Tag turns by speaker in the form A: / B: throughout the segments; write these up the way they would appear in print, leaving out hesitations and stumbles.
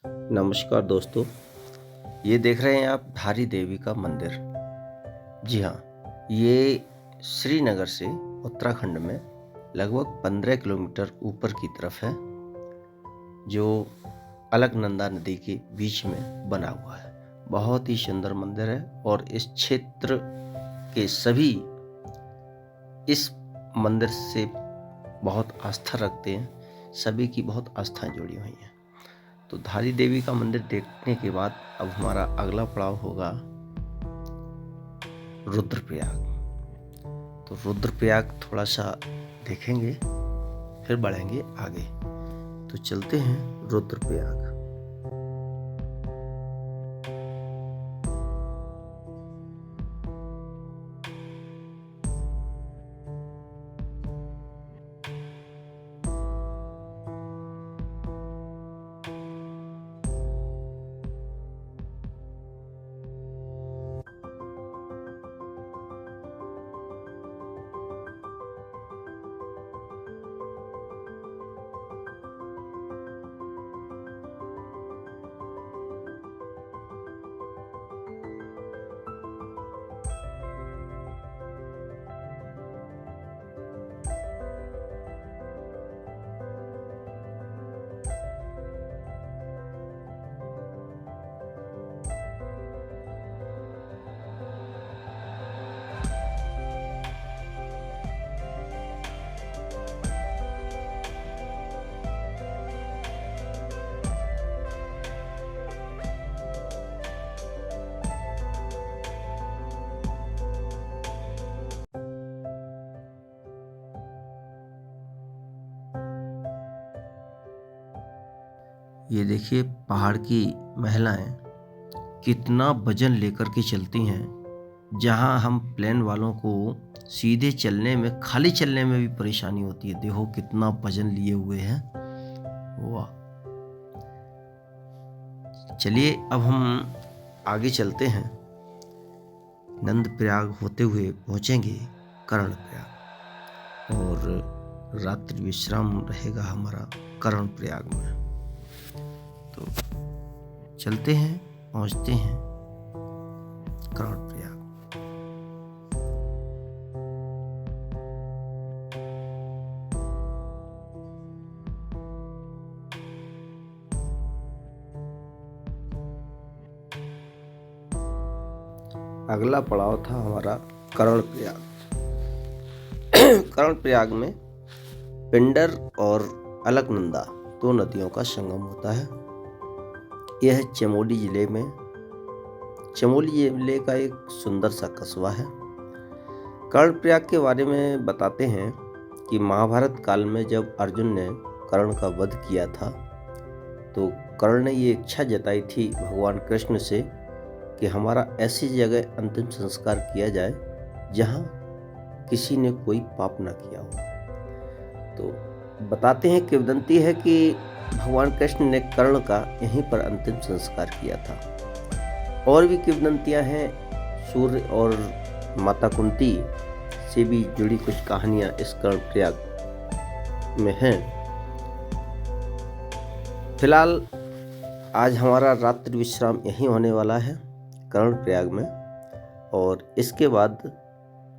A: नमस्कार दोस्तों, ये देख रहे हैं आप धारी देवी का मंदिर। जी हाँ, ये श्रीनगर से उत्तराखंड में लगभग 15 किलोमीटर ऊपर की तरफ है, जो अलकनंदा नदी के बीच में बना हुआ है। बहुत ही सुंदर मंदिर है और इस क्षेत्र के सभी इस मंदिर से बहुत आस्था रखते हैं। सभी की बहुत आस्थाएं जुड़ी हुई हैं। तो धारी देवी का मंदिर देखने के बाद अब हमारा अगला पड़ाव होगा रुद्रप्रयाग। तो रुद्रप्रयाग थोड़ा सा देखेंगे, फिर बढ़ेंगे आगे। तो चलते हैं रुद्रप्रयाग। ये देखिए पहाड़ की महिलाएं कितना वजन लेकर के चलती हैं। जहां हम प्लेन वालों को सीधे चलने में, खाली चलने में भी परेशानी होती है। देखो कितना वजन लिए हुए हैं। वाह! चलिए अब हम आगे चलते हैं। नंदप्रयाग होते हुए पहुंचेंगे कर्णप्रयाग और रात्रि विश्राम रहेगा हमारा कर्णप्रयाग में। तो चलते हैं, पहुंचते हैं कर्णप्रयाग। अगला पड़ाव था हमारा कर्णप्रयाग। कर्णप्रयाग में पिंडर और अलकनंदा दो नदियों का संगम होता है। यह चमोली जिले का एक सुंदर सा कस्बा है। कर्णप्रयाग के बारे में बताते हैं कि महाभारत काल में जब अर्जुन ने कर्ण का वध किया था, तो कर्ण ने ये इच्छा जताई थी भगवान कृष्ण से कि हमारा ऐसी जगह अंतिम संस्कार किया जाए जहाँ किसी ने कोई पाप ना किया हो। तो बताते हैं, किंवदंती है कि भगवान कृष्ण ने कर्ण का यहीं पर अंतिम संस्कार किया था। और भी किंवदंतियां हैं, सूर्य और माता कुंती से भी जुड़ी कुछ कहानियां इस कर्णप्रयाग में हैं। फिलहाल आज हमारा रात्रि विश्राम यहीं होने वाला है कर्णप्रयाग में, और इसके बाद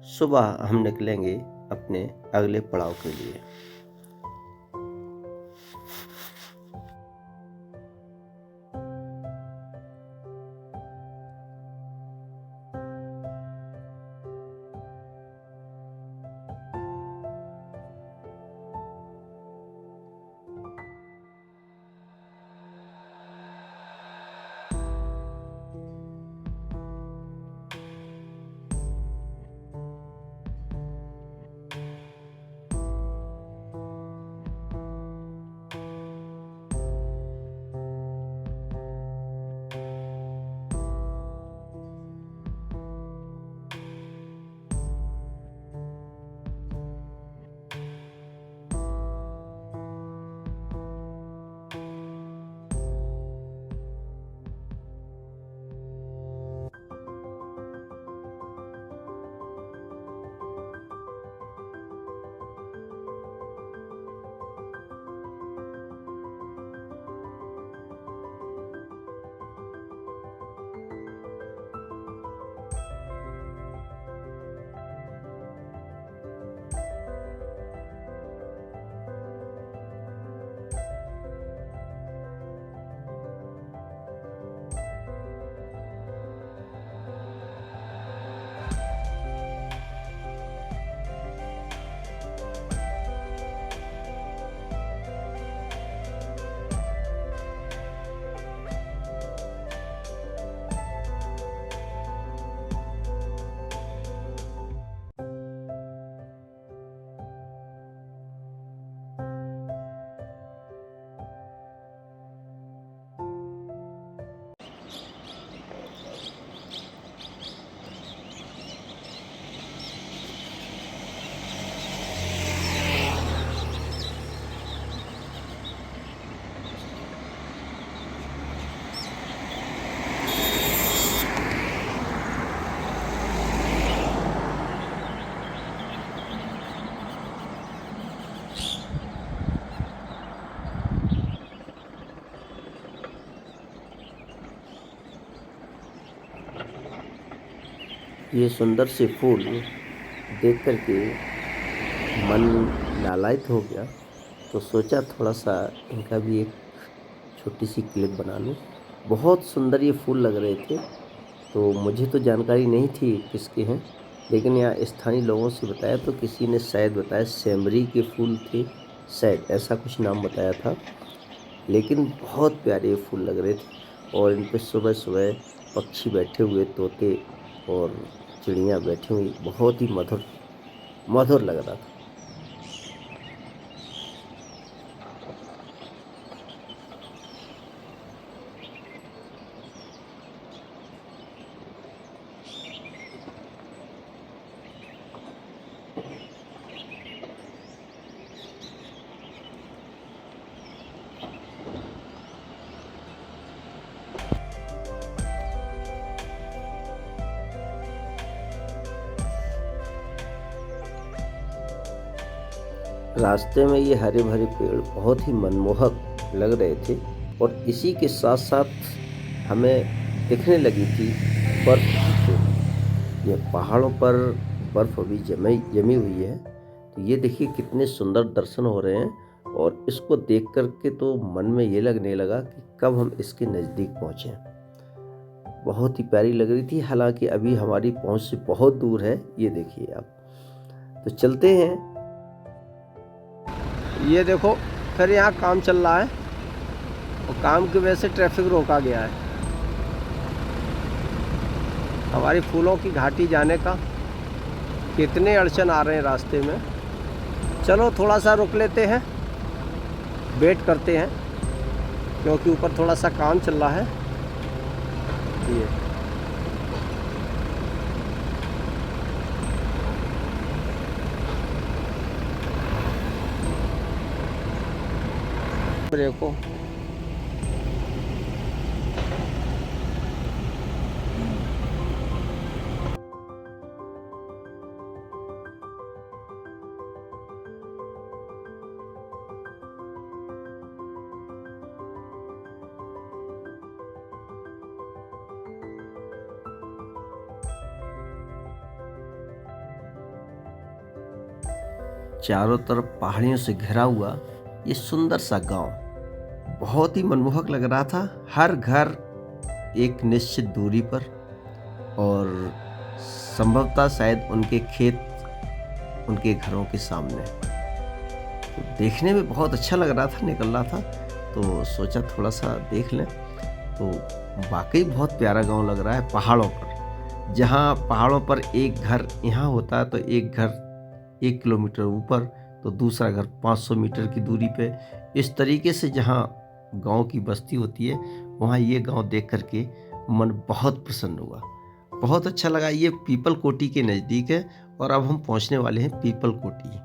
A: सुबह हम निकलेंगे अपने अगले पड़ाव के लिए। ये सुंदर से फूल देख कर के मन लालायित हो गया, तो सोचा थोड़ा सा इनका भी एक छोटी सी क्लिप बना लूँ। बहुत सुंदर ये फूल लग रहे थे, तो मुझे तो जानकारी नहीं थी किसके हैं, लेकिन यहाँ स्थानीय लोगों से बताया तो किसी ने शायद बताया सेमरी के फूल थे, शायद ऐसा कुछ नाम बताया था। लेकिन बहुत प्यारे ये फूल लग रहे थे और इन पे सुबह-सुबह पक्षी बैठे हुए, तोते और चिड़िया बैठी हुई, बहुत ही मधुर मधुर लग रहा था। रास्ते में ये हरे भरे पेड़ बहुत ही मनमोहक लग रहे थे और इसी के साथ साथ हमें दिखने लगी थी बर्फ की चोटी। ये पहाड़ों पर बर्फ अभी जमी हुई है, तो ये देखिए कितने सुंदर दर्शन हो रहे हैं और इसको देख कर के तो मन में ये लगने लगा कि कब हम इसके नज़दीक पहुँचें। बहुत ही प्यारी लग रही थी, हालांकि अभी हमारी पहुँच से बहुत दूर है, ये देखिए आप। तो चलते हैं। ये देखो, फिर यहाँ काम चल रहा है और काम की वजह से ट्रैफिक रोका गया है। हमारी फूलों की घाटी जाने का कितने अड़चन आ रहे हैं रास्ते में। चलो थोड़ा सा रुक लेते हैं, वेट करते हैं, क्योंकि ऊपर थोड़ा सा काम चल रहा है। ये ब्रेको चारों तरफ पहाड़ियों से घिरा हुआ ये सुंदर सा गांव बहुत ही मनमोहक लग रहा था। हर घर एक निश्चित दूरी पर और संभवतः शायद उनके खेत उनके घरों के सामने। तो देखने में बहुत अच्छा लग रहा था, निकल रहा था, तो सोचा थोड़ा सा देख लें। तो वाकई बहुत प्यारा गांव लग रहा है पहाड़ों पर। जहां पहाड़ों पर एक घर यहाँ होता है तो एक घर 1 किलोमीटर ऊपर, तो दूसरा घर 500 मीटर की दूरी पे। इस तरीके से जहाँ गांव की बस्ती होती है, वहाँ ये गांव देख करके मन बहुत प्रसन्न हुआ, बहुत अच्छा लगा। ये पीपल कोटी के नज़दीक है और अब हम पहुँचने वाले हैं पीपल कोटी।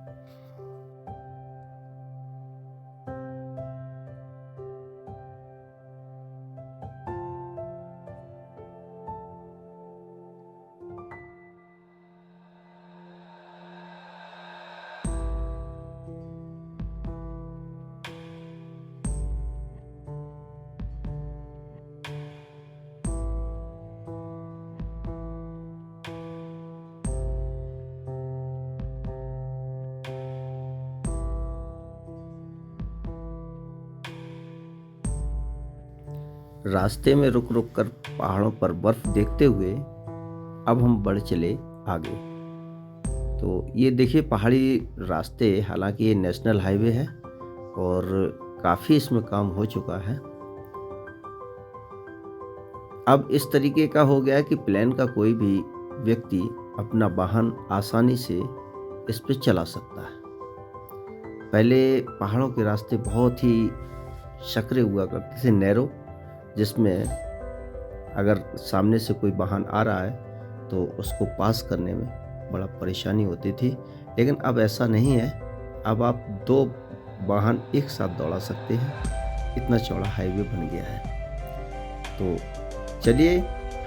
A: रास्ते में रुक रुक कर पहाड़ों पर बर्फ देखते हुए अब हम बढ़ चले आगे। तो ये देखिए पहाड़ी रास्ते, हालांकि ये नेशनल हाईवे है और काफ़ी इसमें काम हो चुका है। अब इस तरीके का हो गया है कि प्लेन का कोई भी व्यक्ति अपना वाहन आसानी से इस पे चला सकता है। पहले पहाड़ों के रास्ते बहुत ही सकरे हुआ करते थे, नैरो, जिसमें अगर सामने से कोई वाहन आ रहा है तो उसको पास करने में बड़ा परेशानी होती थी। लेकिन अब ऐसा नहीं है, अब आप 2 वाहन एक साथ दौड़ा सकते हैं, इतना चौड़ा हाईवे बन गया है। तो चलिए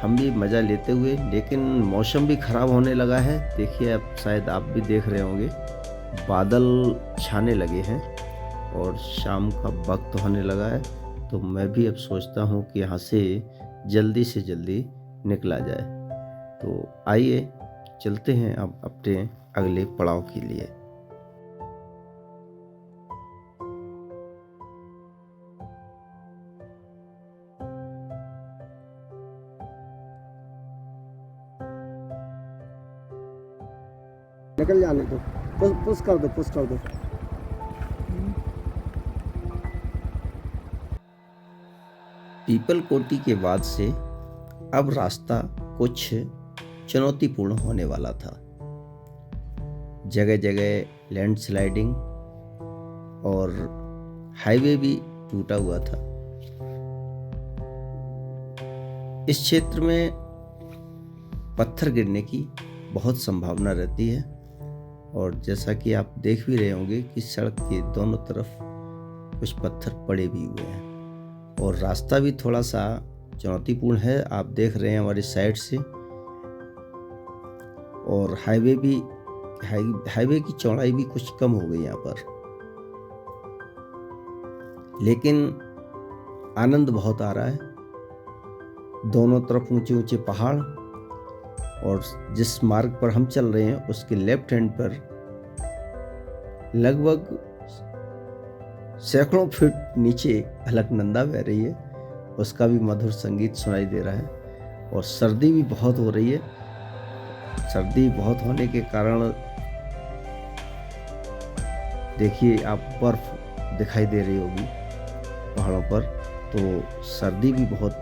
A: हम भी मज़ा लेते हुए, लेकिन मौसम भी ख़राब होने लगा है। देखिए अब शायद आप भी देख रहे होंगे, बादल छाने लगे हैं और शाम का वक्त होने लगा है। तो मैं भी अब सोचता हूँ कि यहाँ से जल्दी निकला जाए। तो आइए चलते हैं अब अपने अगले पड़ाव के लिए।
B: निकल जाने दो, पुश कर दो, पुश कर दो।
A: पीपल कोटी के बाद से अब रास्ता कुछ चुनौतीपूर्ण होने वाला था। जगह जगह लैंडस्लाइडिंग और हाईवे भी टूटा हुआ था। इस क्षेत्र में पत्थर गिरने की बहुत संभावना रहती है और जैसा कि आप देख भी रहे होंगे कि सड़क के दोनों तरफ कुछ पत्थर पड़े भी हुए हैं और रास्ता भी थोड़ा सा चुनौतीपूर्ण है। आप देख रहे हैं हमारी साइड से, और हाईवे की चौड़ाई भी कुछ कम हो गई यहाँ पर, लेकिन आनंद बहुत आ रहा है। दोनों तरफ ऊंचे ऊंचे पहाड़ और जिस मार्ग पर हम चल रहे हैं उसके लेफ्ट हैंड पर लगभग सैकड़ों फीट नीचे अलकनंदा बह रही है, उसका भी मधुर संगीत सुनाई दे रहा है। और सर्दी भी बहुत हो रही है। सर्दी बहुत होने के कारण देखिए आप बर्फ दिखाई दे रही होगी पहाड़ों पर, तो सर्दी भी बहुत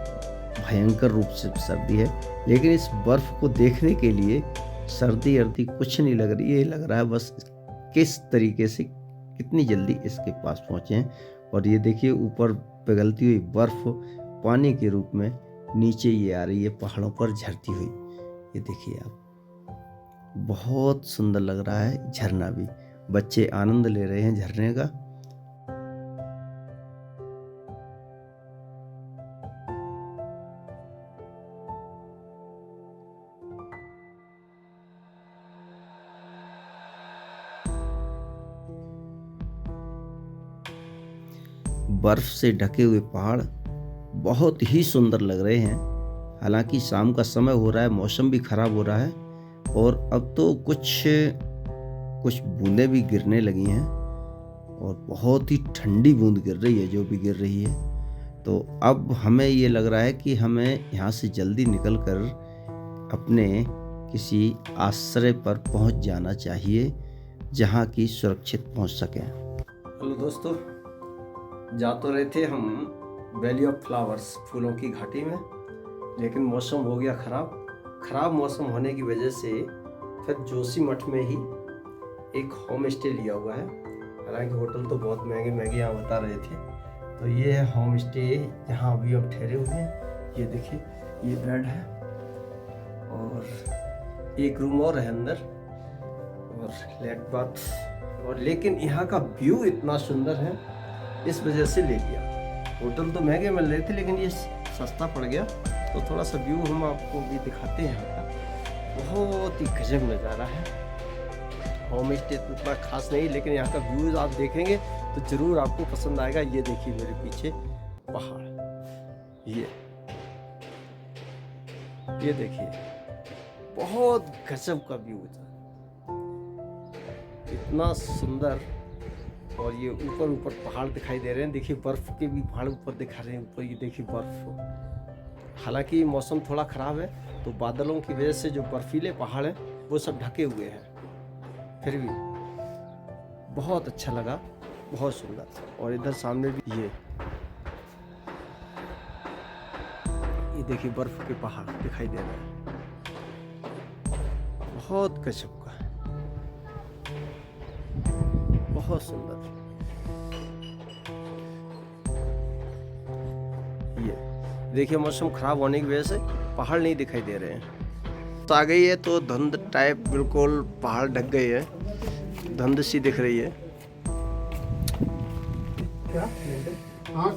A: भयंकर रूप से सर्दी है। लेकिन इस बर्फ को देखने के लिए सर्दी अर्दी कुछ नहीं लग रही है, ये लग रहा है बस किस तरीके से कितनी जल्दी इसके पास पहुँचे हैं। और ये देखिए ऊपर पिघलती हुई बर्फ पानी के रूप में नीचे ये आ रही है पहाड़ों पर झरती हुई। ये देखिए आप, बहुत सुंदर लग रहा है। झरना भी, बच्चे आनंद ले रहे हैं झरने का। बर्फ से ढके हुए पहाड़ बहुत ही सुंदर लग रहे हैं। हालांकि शाम का समय हो रहा है, मौसम भी खराब हो रहा है और अब तो कुछ बूंदें भी गिरने लगी हैं और बहुत ही ठंडी बूंद गिर रही है जो भी गिर रही है। तो अब हमें ये लग रहा है कि हमें यहाँ से जल्दी निकलकर अपने किसी आश्रय पर पहुँच जाना चाहिए जहाँ की सुरक्षित पहुँच सकें। हेलो दोस्तों, जा तो रहे थे हम वैली ऑफ फ्लावर्स, फूलों की घाटी में, लेकिन मौसम हो गया खराब मौसम होने की वजह से फिर जोशीमठ में ही एक होम स्टे लिया हुआ है। हालांकि होटल तो बहुत महंगे यहाँ बता रहे थे। तो ये है होम स्टे जहाँ अभी हम ठहरे हुए हैं। ये देखिए, ये बेड है और एक रूम और है अंदर और लेट बाथ। और लेकिन यहाँ का व्यू इतना सुंदर है, इस वजह से ले लिया। होटल तो महंगे मिल रहे थे लेकिन ये सस्ता पड़ गया, तो थोड़ा सा व्यू हम आपको भी दिखाते हैं। यहाँ का बहुत ही गजब नज़ारा है। होम स्टे तो इतना खास नहीं, लेकिन यहाँ का व्यूज आप देखेंगे तो ज़रूर आपको पसंद आएगा। ये देखिए मेरे पीछे पहाड़, ये देखिए बहुत गजब का व्यू था, इतना सुंदर। और ये ऊपर पहाड़ दिखाई दे रहे हैं। देखिए बर्फ के भी पहाड़ ऊपर दिखा रहे हैं, ऊपर ये देखिए बर्फ। हालांकि मौसम थोड़ा ख़राब है तो बादलों की वजह से जो बर्फीले पहाड़ हैं वो सब ढके हुए हैं, फिर भी बहुत अच्छा लगा, बहुत सुंदर। और इधर सामने भी ये देखिए बर्फ के पहाड़ दिखाई दे रहे हैं, बहुत गजब का, बहुत सुंदर। ये देखिए मौसम खराब होने की वजह से पहाड़ नहीं दिखाई दे रहे हैं। तो आ गई है तो धुंध टाइप, बिल्कुल पहाड़ ढक गए हैं, धुंध सी दिख रही है।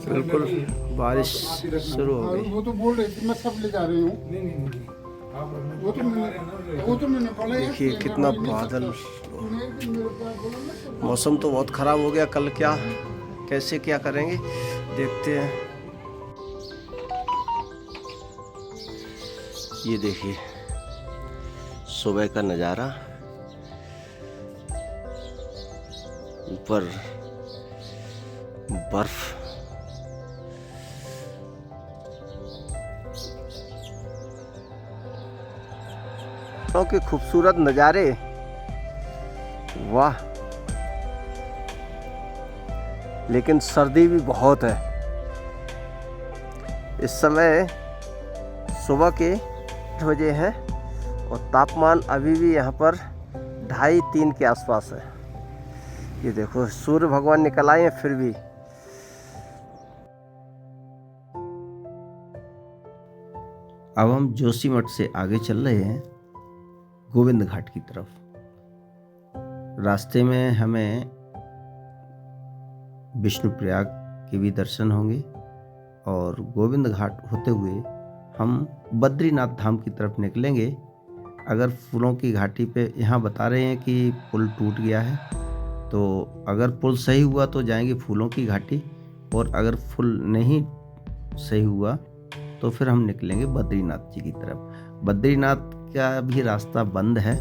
A: बिल्कुल बारिश शुरू हो गई।
B: वो तो बोल रहे थे मैं सब ले जा रही हूँ।
A: देखिए कितना बादल, मौसम तो बहुत खराब हो गया। कल कैसे क्या करेंगे देखते हैं। ये देखिए सुबह का नज़ारा, ऊपर बर्फ, के खूबसूरत नज़ारे, वाह। लेकिन सर्दी भी बहुत है। इस समय सुबह के 8 बजे हैं और तापमान अभी भी यहाँ पर 2.5-3 के आसपास है। ये देखो सूर्य भगवान निकल आए हैं फिर भी। अब हम जोशीमठ से आगे चल रहे हैं गोविंद घाट की तरफ। रास्ते में हमें विष्णुप्रयाग के भी दर्शन होंगे और गोविंद घाट होते हुए हम बद्रीनाथ धाम की तरफ निकलेंगे। अगर फूलों की घाटी पे यहाँ बता रहे हैं कि पुल टूट गया है, तो अगर पुल सही हुआ तो जाएंगे फूलों की घाटी, और अगर पुल नहीं सही हुआ तो फिर हम निकलेंगे बद्रीनाथ जी की तरफ। बद्रीनाथ का भी रास्ता बंद है,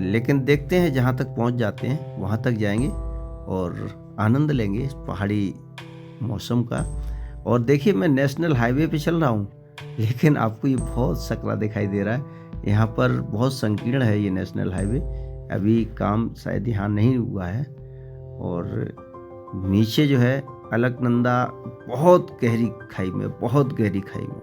A: लेकिन देखते हैं जहाँ तक पहुँच जाते हैं वहाँ तक जाएंगे और आनंद लेंगे इस पहाड़ी मौसम का। और देखिए मैं नेशनल हाईवे पे चल रहा हूँ, लेकिन आपको ये बहुत सकरा दिखाई दे रहा है। यहाँ पर बहुत संकीर्ण है ये नेशनल हाईवे, अभी काम शायद यहाँ नहीं हुआ है। और नीचे जो है अलकनंदा बहुत गहरी खाई में, बहुत गहरी खाई में,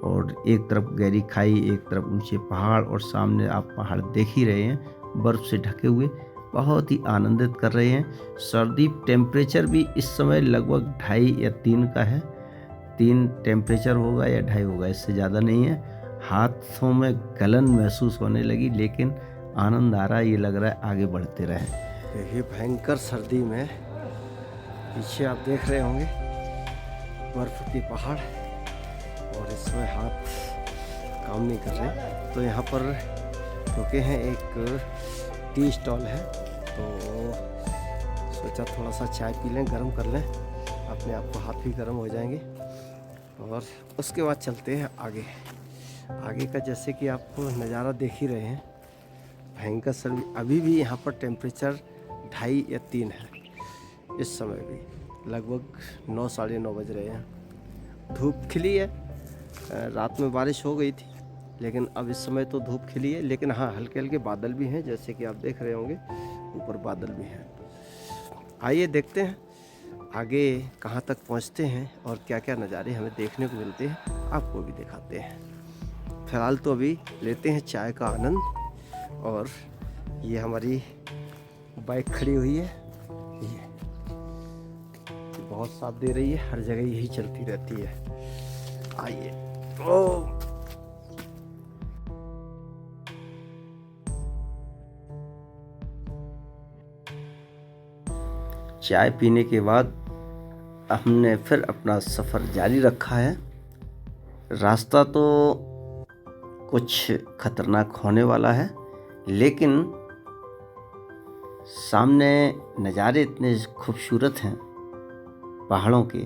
A: और एक तरफ गहरी खाई, एक तरफ ऊंचे पहाड़, और सामने आप पहाड़ देख ही रहे हैं बर्फ़ से ढके हुए, बहुत ही आनंदित कर रहे हैं। सर्दी टेम्परेचर भी इस समय लगभग 2.5 या 3 का है। 3 टेम्परेचर होगा या 2.5 होगा, इससे ज़्यादा नहीं है। हाथों में गलन महसूस होने लगी, लेकिन आनंद आ रहा है। ये लग रहा है आगे बढ़ते रहे। ये भयंकर सर्दी में पीछे आप देख रहे होंगे बर्फ के पहाड़, और इसमें हाथ काम नहीं कर रहे। तो यहाँ पर रुके हैं, एक टी स्टॉल है, तो सोचा थोड़ा सा चाय पी लें, गर्म कर लें, अपने आप को हाथ भी गर्म हो जाएंगे। और उसके बाद चलते हैं आगे। आगे का जैसे कि आप नज़ारा देख ही रहे हैं, भयंकर सर्दी। अभी भी यहाँ पर टेम्परेचर 2.5 या 3 है। इस समय भी लगभग 9 साढ़े 9 बज रहे हैं। धूप खिली है, रात में बारिश हो गई थी, लेकिन अब इस समय तो धूप खिली है। लेकिन हाँ, हल्के हल्के बादल भी हैं, जैसे कि आप देख रहे होंगे ऊपर बादल भी हैं। आइए देखते हैं आगे कहाँ तक पहुँचते हैं और क्या क्या नज़ारे हमें देखने को मिलते हैं, आपको भी दिखाते हैं। फिलहाल तो अभी लेते हैं चाय का आनंद। और ये हमारी बाइक खड़ी हुई है, ये बहुत साथ दे रही है, हर जगह यही चलती रहती है। आइए। ओ चाय पीने के बाद हमने फिर अपना सफ़र जारी रखा है। रास्ता तो कुछ खतरनाक होने वाला है, लेकिन सामने नज़ारे इतने खूबसूरत हैं पहाड़ों के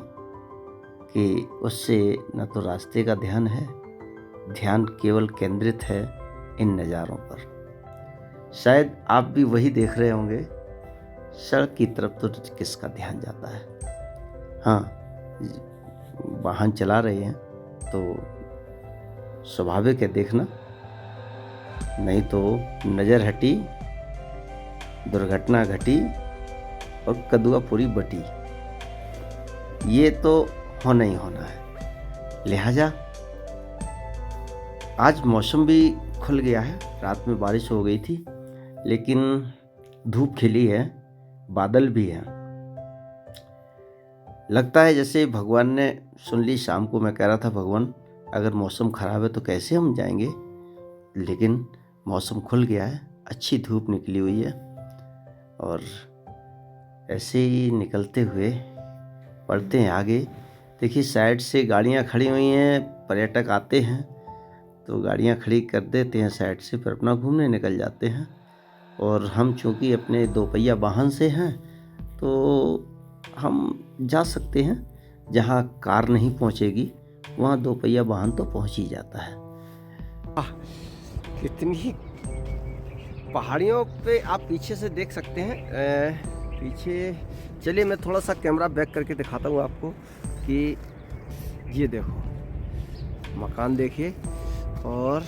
A: कि उससे न तो रास्ते का ध्यान है, ध्यान केवल केंद्रित है इन नज़ारों पर। शायद आप भी वही देख रहे होंगे, सड़क की तरफ तो किसका ध्यान जाता है। हाँ, वाहन चला रहे हैं तो स्वाभाविक है देखना, नहीं तो नज़र हटी, दुर्घटना घटी और कदुआ पूरी बटी। ये तो होना ही होना है। लिहाजा आज मौसम भी खुल गया है। रात में बारिश हो गई थी, लेकिन धूप खिली है, बादल भी हैं। लगता है जैसे भगवान ने सुन ली। शाम को मैं कह रहा था, भगवान अगर मौसम ख़राब है तो कैसे हम जाएंगे, लेकिन मौसम खुल गया है, अच्छी धूप निकली हुई है। और ऐसे ही निकलते हुए बढ़ते हैं आगे। देखिए साइड से गाड़ियाँ खड़ी हुई हैं, पर्यटक आते हैं तो गाड़ियाँ खड़ी कर देते हैं साइड से, फिर अपना घूमने निकल जाते हैं। और हम चूँकि अपने 2 पहिया वाहन से हैं तो हम जा सकते हैं, जहाँ कार नहीं पहुँचेगी वहाँ 2 पहिया वाहन तो पहुँच ही जाता है। कितनी पहाड़ियों पे आप पीछे से देख सकते हैं। पीछे चलिए मैं थोड़ा सा कैमरा बैक करके दिखाता हूँ आपको कि ये देखो मकान देखिए, और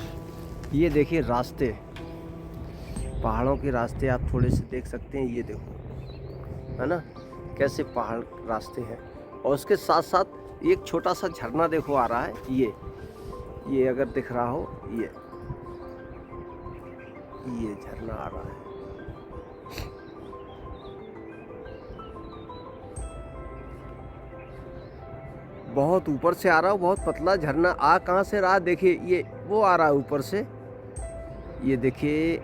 A: ये देखिए रास्ते, पहाड़ों के रास्ते आप थोड़े से देख सकते हैं। ये देखो, है ना, कैसे पहाड़ रास्ते हैं। और उसके साथ साथ एक छोटा सा झरना देखो आ रहा है। ये अगर दिख रहा हो, ये झरना आ रहा है। बहुत ऊपर से आ रहा है, बहुत पतला झरना। आ कहाँ से रहा देखिए, ये वो आ रहा है ऊपर से। ये देखिए,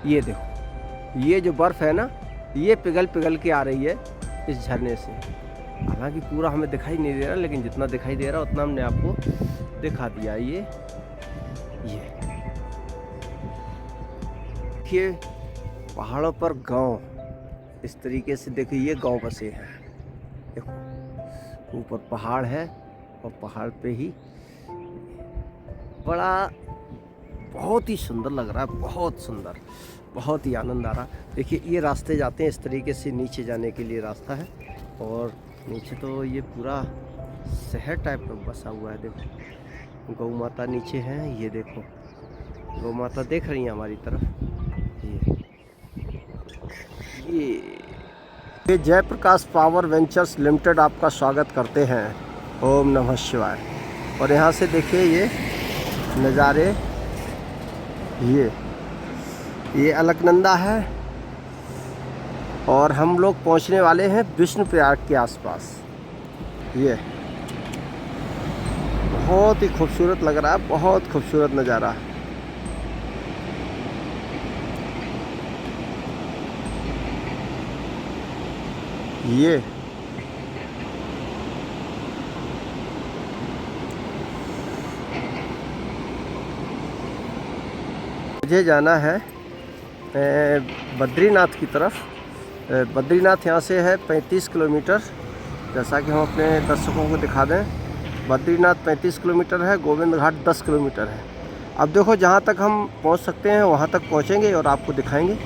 A: ये देखो, ये जो बर्फ है ना, ये पिघल पिघल के आ रही है इस झरने से। हालांकि पूरा हमें दिखाई नहीं दे रहा, लेकिन जितना दिखाई दे रहा उतना हमने आपको दिखा दिया। ये देखिए पहाड़ों पर गांव इस तरीके से, देखिए ये गांव बसे हैं। देखो ऊपर पहाड़ है और पहाड़ पे ही बड़ा, बहुत ही सुंदर लग रहा है, बहुत सुंदर, बहुत ही आनंद आ रहा। देखिए ये रास्ते जाते हैं इस तरीके से, नीचे जाने के लिए रास्ता है। और नीचे तो ये पूरा शहर टाइप में बसा हुआ है। देखो गौ माता नीचे हैं, ये देखो गौ माता देख रही हैं हमारी तरफ। ये जयप्रकाश पावर वेंचर्स लिमिटेड आपका स्वागत करते हैं। ओम नमः शिवाय। और यहाँ से देखिए ये नज़ारे, ये अलकनंदा है और हम लोग पहुँचने वाले हैं विष्णुप्रयाग के आसपास। ये बहुत ही खूबसूरत लग रहा है, बहुत खूबसूरत नज़ारा है। ये मुझे जाना है बद्रीनाथ की तरफ। बद्रीनाथ यहाँ से है 35 किलोमीटर। जैसा कि हम अपने दर्शकों को दिखा दें, बद्रीनाथ 35 किलोमीटर है, गोविंद घाट 10 किलोमीटर है। अब देखो जहाँ तक हम पहुँच सकते हैं वहाँ तक पहुँचेंगे और आपको दिखाएंगे।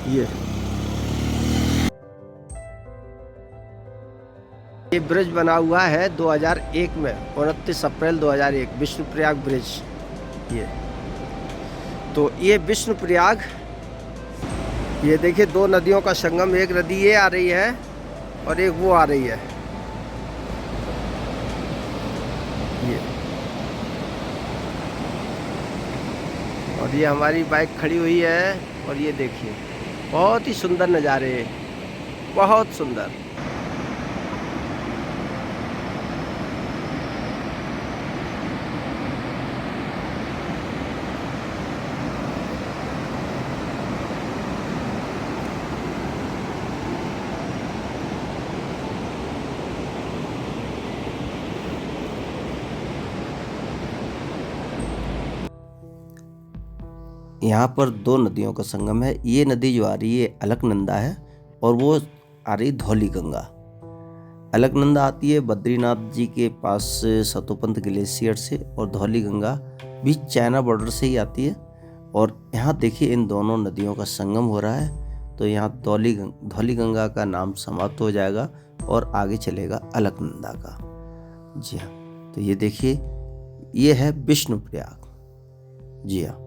A: ये ब्रिज बना हुआ है 2001 में, 29 अप्रैल 2001, विष्णुप्रयाग ब्रिज। ये विष्णुप्रयाग, ये देखिए दो नदियों का संगम। एक नदी ये आ रही है और एक वो आ रही है। और ये हमारी बाइक खड़ी हुई है। और ये देखिए बहुत ही सुंदर नज़ारे, बहुत सुंदर। यहाँ पर दो नदियों का संगम है। ये नदी जो आ रही है अलकनंदा है और वो आ रही धौली गंगा। अलकनंदा आती है बद्रीनाथ जी के पास सतोपंथ ग्लेशियर से, और धौली गंगा भी चाइना बॉर्डर से ही आती है। और यहाँ देखिए इन दोनों नदियों का संगम हो रहा है। तो यहाँ धौली गंगा का नाम समाप्त हो जाएगा और आगे चलेगा अलकनंदा का। जी हाँ, तो ये देखिए ये है विष्णुप्रयाग। जी हाँ।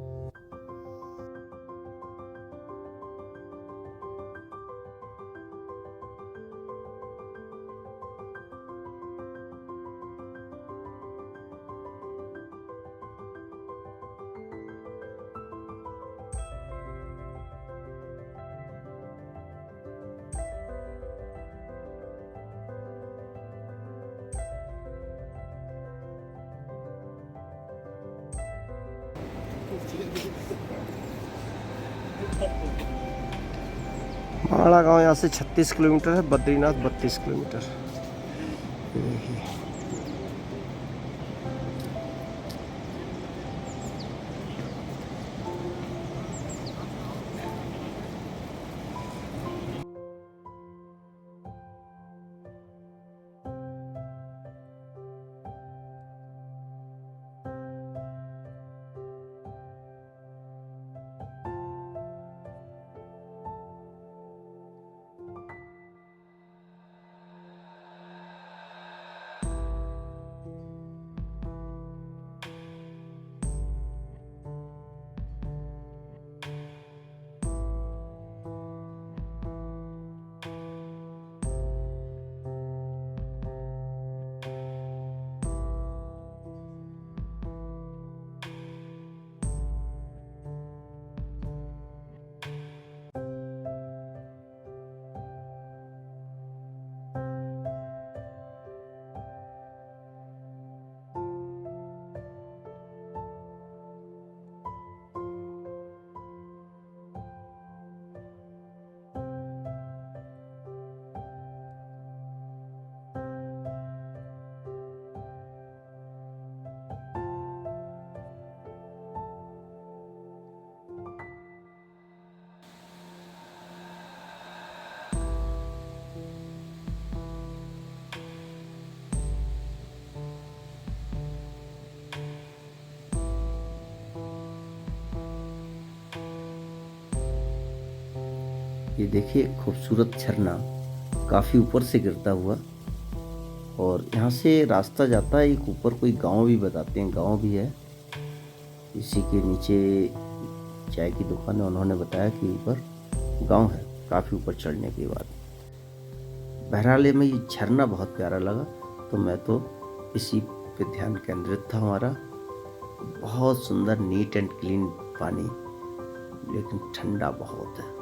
A: माड़ा गांव यहाँ से 36 किलोमीटर है, बद्रीनाथ 32 किलोमीटर। ये देखिए खूबसूरत झरना काफ़ी ऊपर से गिरता हुआ, और यहाँ से रास्ता जाता है एक ऊपर, कोई गांव भी बताते हैं, गांव भी है। इसी के नीचे चाय की दुकान है, उन्होंने बताया कि ऊपर गांव है काफ़ी ऊपर चढ़ने के बाद। बहरहाल में ये झरना बहुत प्यारा लगा, तो मैं तो इसी पे ध्यान केंद्रित था हमारा। बहुत सुंदर नीट एंड क्लीन पानी, लेकिन ठंडा बहुत है।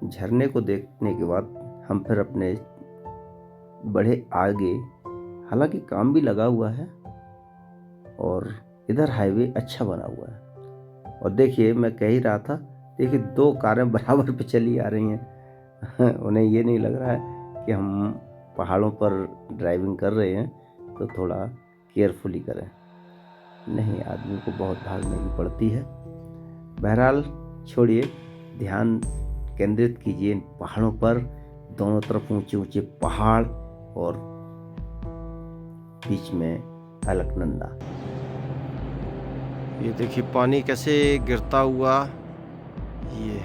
A: झरने को देखने के बाद हम फिर अपने बढ़े आगे। हालांकि काम भी लगा हुआ है और इधर हाईवे अच्छा बना हुआ है। और देखिए मैं कह ही रहा था, देखिए 2 कारें बराबर पे चली आ रही हैं। उन्हें ये नहीं लग रहा है कि हम पहाड़ों पर ड्राइविंग कर रहे हैं, तो थोड़ा केयरफुली करें। नहीं, आदमी को बहुत भागने की पड़ती है। बहरहाल छोड़िए, ध्यान केंद्रित कीजिए इन पहाड़ों पर। दोनों तरफ ऊंचे ऊंचे पहाड़ और बीच में अलकनंदा।
C: ये देखिए पानी कैसे गिरता हुआ। ये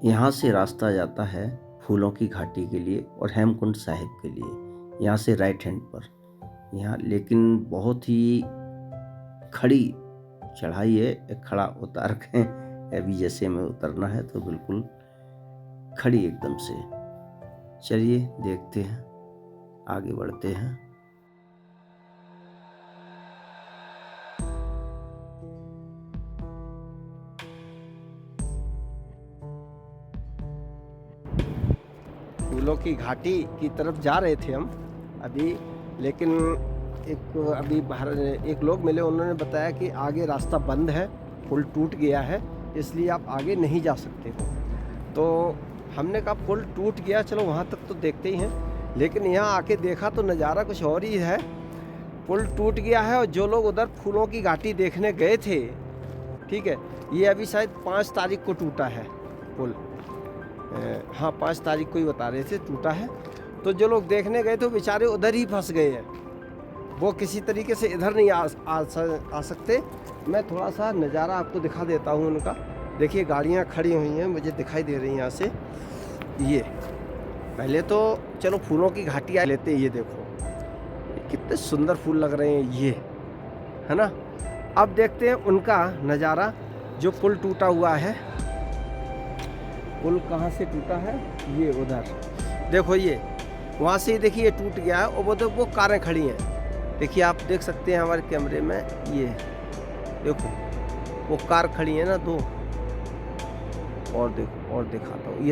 A: यहाँ से रास्ता जाता है फूलों की घाटी के लिए और हेमकुंड साहिब के लिए, यहाँ से राइट हैंड पर। यहाँ लेकिन बहुत ही खड़ी चढ़ाई है, एक खड़ा उतार के अभी जैसे में उतरना है तो बिल्कुल खड़ी एकदम से। चलिए देखते हैं, आगे बढ़ते हैं।
C: फूलों की घाटी की तरफ जा रहे थे हम अभी, लेकिन एक लोग मिले, उन्होंने बताया कि आगे रास्ता बंद है, पुल टूट गया है, इसलिए आप आगे नहीं जा सकते हो। तो हमने कहा पुल टूट गया, चलो वहाँ तक तो देखते ही हैं। लेकिन यहाँ आके देखा तो नज़ारा कुछ और ही है। पुल टूट गया है और जो लोग उधर फूलों की घाटी देखने गए थे, ठीक है, ये अभी शायद 5 तारीख को टूटा है पुल। हाँ 5 तारीख को ही बता रहे थे टूटा है। तो जो लोग देखने गए थे बेचारे उधर ही फंस गए हैं, वो किसी तरीके से इधर नहीं आ सकते। मैं थोड़ा सा नज़ारा आपको दिखा देता हूँ उनका। देखिए गाड़ियाँ खड़ी हुई हैं, मुझे दिखाई दे रही हैं यहाँ से। ये पहले तो चलो फूलों की घाटी आ लेते, ये देखो कितने सुंदर फूल लग रहे हैं, ये है ना। अब देखते हैं उनका नज़ारा, जो पुल टूटा हुआ है। पुल कहाँ से टूटा है? ये उधर देखो, ये वहाँ से ही देखिए ये टूट गया है और वो कारें खड़ी हैं। देखिए आप देख सकते हैं हमारे कैमरे में, ये देखो वो कार खड़ी है ना 2। और देखो और दिखाता हूँ,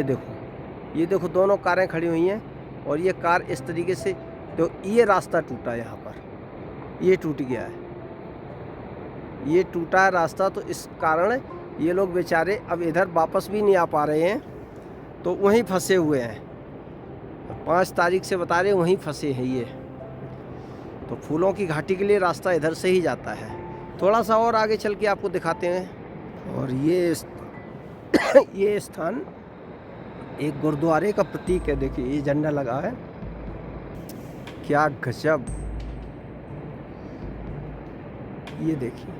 C: ये देखो दोनों कारें खड़ी हुई हैं। और ये कार इस तरीके से, तो ये रास्ता टूटा है यहाँ पर, ये टूट गया है, ये टूटा है रास्ता। तो इस कारण ये लोग बेचारे अब इधर वापस भी नहीं आ पा रहे हैं, तो वहीं फंसे हुए हैं। 5 तारीख से बता रहे वहीं फंसे हैं ये। तो फूलों की घाटी के लिए रास्ता इधर से ही जाता है। थोड़ा सा और आगे चल के आपको दिखाते हैं। और ये स्थान एक गुरुद्वारे का प्रतीक है। देखिए ये झंडा लगा है, क्या गजब। ये देखिए,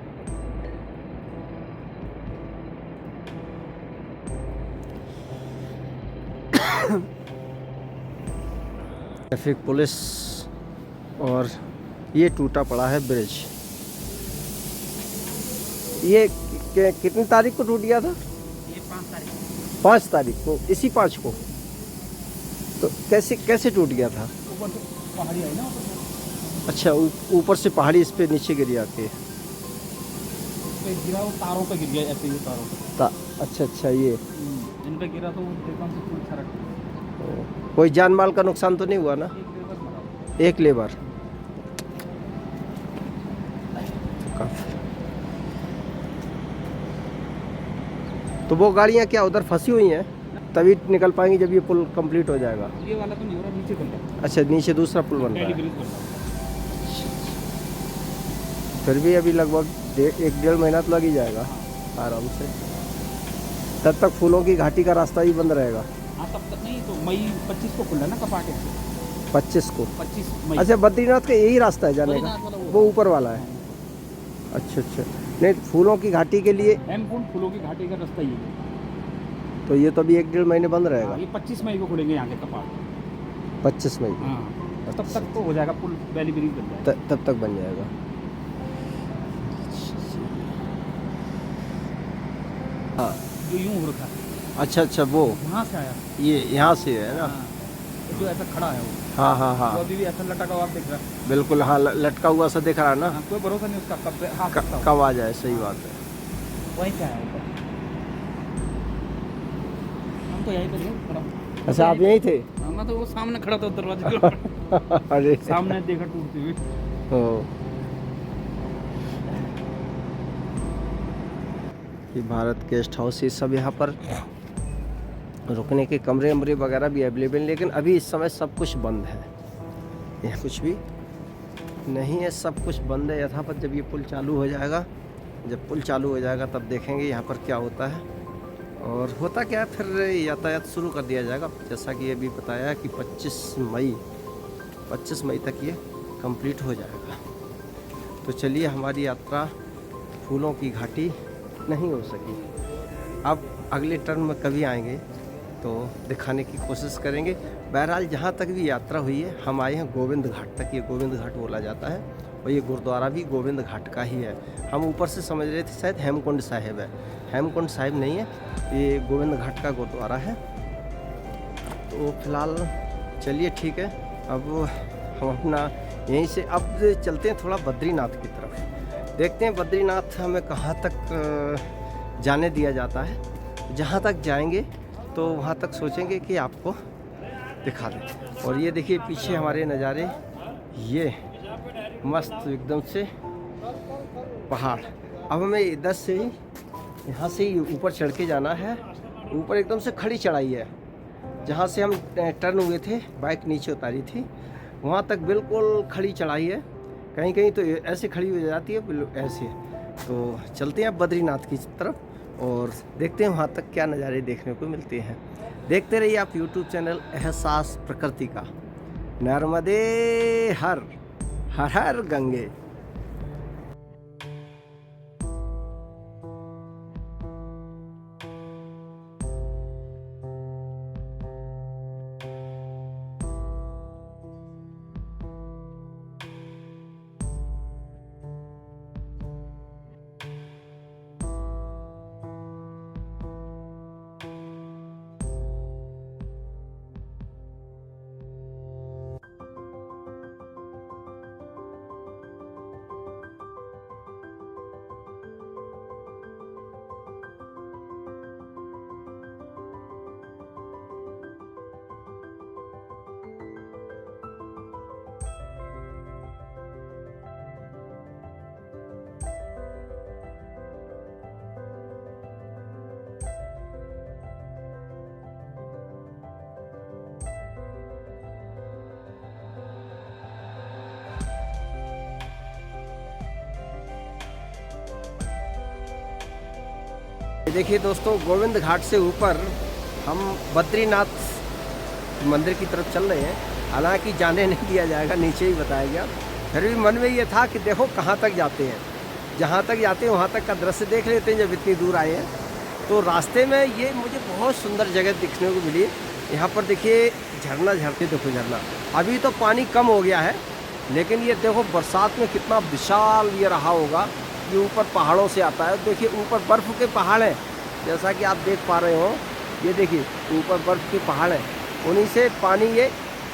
C: ट्रैफिक पुलिस। और ये टूटा पड़ा है ब्रिज। ये कितनी तारीख को टूट गया था?
B: ये 5 तारीख
C: 5 तारीख को, इसी 5 को। तो कैसे टूट गया था?
B: ऊपर से पहाड़ी आई ना, ऊपर से
C: अच्छा, ऊपर से पहाड़ी इस पे नीचे गिरी आके।
B: इस पे गिरा, वो तारों पे गिर गया, ऐसे ही तारों पे।
C: अच्छा, ये
B: इन पे गिरा तो वो देखो से फूल सरक।
C: कोई जान माल का नुकसान तो नहीं हुआ ना?
B: एक लेबर मरा।
C: एक लेबर। काफी। तो वो गाड़ियाँ क्या उधर फंसी हुई हैं? तभी निकल पाएंगी जब ये पुल कंप्लीट हो जाएगा।
B: ये वाला तो नहीं हो रहा, नीचे बन रहा
C: अच्छा, नीचे दूसरा पुल बन रहा
B: है,
C: है।
B: ब्रिज बन रहा है।
C: फिर भी अभी लगभग 1-1.5 महीना तो लग ही जाएगा आराम से। तब तक फूलों की घाटी का रास्ता ही बंद रहेगा।
B: हाँ, तब तक नहीं, तो मई 25 को खुला ना कपाट से।
C: 25 को।
B: 25 मई।
C: अच्छा, बद्रीनाथ का यही रास्ता है जाने का?
B: बद्रीनाथ वाला
C: वो ऊपर वाला है। अच्छा, नहीं, फूलों की घाटी के लिए
B: हेमकुंड फूलों की घाटी का रास्ता ही है।
C: तो ये तो अभी 1-1.5 महीने बंद रहेगा।
B: ये 25 मई को खुलेंगे यहाँ के कपाट।
C: 25 मई।
B: हाँ, तब तक तो हो जाएगा, पुल वैली ब्रिज बन जाएगा।
C: तब तक बन जाएगा। हाँ,
B: जो यूं हो रखा है,
C: अच्छा, वो
B: वहाँ से आया।
C: ये यहाँ से है ना?
B: हाँ, जो ऐसा खड़ा है वो
C: हाँ,
B: वो अभी भी ऐसा लटका हुआ आप देख रहा है।
C: बिल्कुल। हाँ, लटका हुआ सा दिख रहा है ना?
B: हाँ, कोई भरोसा नहीं उसका कब हाँ सकता हो।
C: कब आ जाए, सही बात है।
B: वहीं से आया ऊपर। हम तो यहीं पे थे खड़ा।
C: अच्छा, आप यहीं थे?
B: मैं तो वो सामने खड़ा था दरवाजे के
C: अरे
B: सामने देखा टूटती हुई।
C: ओ, कि भारत गेस्ट हाउस ये सब यहाँ पर रुकने के कमरे वमरे वगैरह भी अवेलेबल, लेकिन अभी इस समय सब कुछ बंद है। यहाँ कुछ भी नहीं है, सब कुछ बंद है यथावत। जब ये पुल चालू हो जाएगा, जब पुल चालू हो जाएगा तब देखेंगे यहाँ पर क्या होता है। और होता क्या है, फिर यातायात शुरू कर दिया जाएगा। जैसा कि अभी बताया कि 25 मई तक ये कंप्लीट हो जाएगा। तो चलिए, हमारी यात्रा फूलों की घाटी नहीं हो सकी। अब अगले टर्न में कभी आएंगे तो दिखाने की कोशिश करेंगे। बहरहाल जहाँ तक भी यात्रा हुई है, हम आए हैं गोविंद घाट तक। ये गोविंद घाट बोला जाता है और ये गुरुद्वारा भी गोविंद घाट का ही है। हम ऊपर से समझ रहे थे शायद हेमकुंड साहिब है, हेमकुंड साहिब नहीं है, ये गोविंद घाट का गुरुद्वारा है। तो फिलहाल चलिए ठीक है, अब हम अपना यहीं से अब चलते हैं थोड़ा बद्रीनाथ की तरफ। देखते हैं बद्रीनाथ हमें कहाँ तक जाने दिया जाता है। जहाँ तक जाएंगे तो वहाँ तक सोचेंगे कि आपको दिखा दें। और ये देखिए पीछे हमारे नज़ारे, ये मस्त एकदम से पहाड़। अब हमें इधर से ही, यहाँ से ही ऊपर चढ़ के जाना है। ऊपर एकदम से खड़ी चढ़ाई है। जहाँ से हम टर्न हुए थे, बाइक नीचे उतारी थी, वहाँ तक बिल्कुल खड़ी चढ़ाई है। कहीं कहीं तो ऐसे खड़ी हो जाती है, ऐसे। तो चलते हैं बद्रीनाथ की तरफ और देखते हैं वहाँ तक क्या नज़ारे देखने को मिलते हैं। देखते रहिए आप YouTube चैनल एहसास प्रकृति का। नर्मदे हर हर हर गंगे। देखिए दोस्तों, गोविंद घाट से ऊपर हम बद्रीनाथ मंदिर की तरफ चल रहे हैं। हालांकि जाने नहीं दिया जाएगा, नीचे ही बताया गया। फिर भी मन में ये था कि देखो कहाँ तक जाते हैं, जहाँ तक जाते हैं वहाँ तक का दृश्य देख लेते हैं जब इतनी दूर आए हैं। तो रास्ते में ये मुझे बहुत सुंदर जगह दिखने को मिली। यहाँ पर देखिए झरना झरते, देखो झरना। अभी तो पानी कम हो गया है, लेकिन ये देखो बरसात में कितना विशाल ये रहा होगा। ये ऊपर पहाड़ों से आता है। देखिए ऊपर बर्फ़ के पहाड़ हैं, जैसा कि आप देख पा रहे हो। ये देखिए ऊपर बर्फ़ के पहाड़ हैं, उन्हीं से पानी ये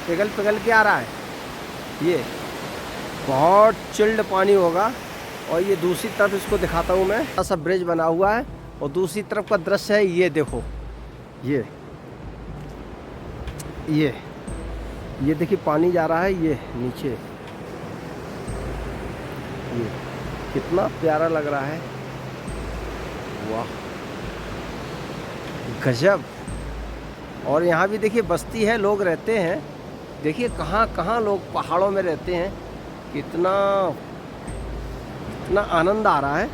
C: पिघल पिघल के आ रहा है। ये बहुत चिल्ड पानी होगा। और ये दूसरी तरफ इसको दिखाता हूँ मैं, ऐसा ब्रिज बना हुआ है और दूसरी तरफ का दृश्य है। ये देखो, ये देखिए पानी जा रहा है ये नीचे। ये कितना प्यारा लग रहा है, वाह गजब। और यहाँ भी देखिए बस्ती है, लोग रहते हैं। देखिए कहाँ कहाँ लोग पहाड़ों में रहते हैं। कितना आनंद आ रहा है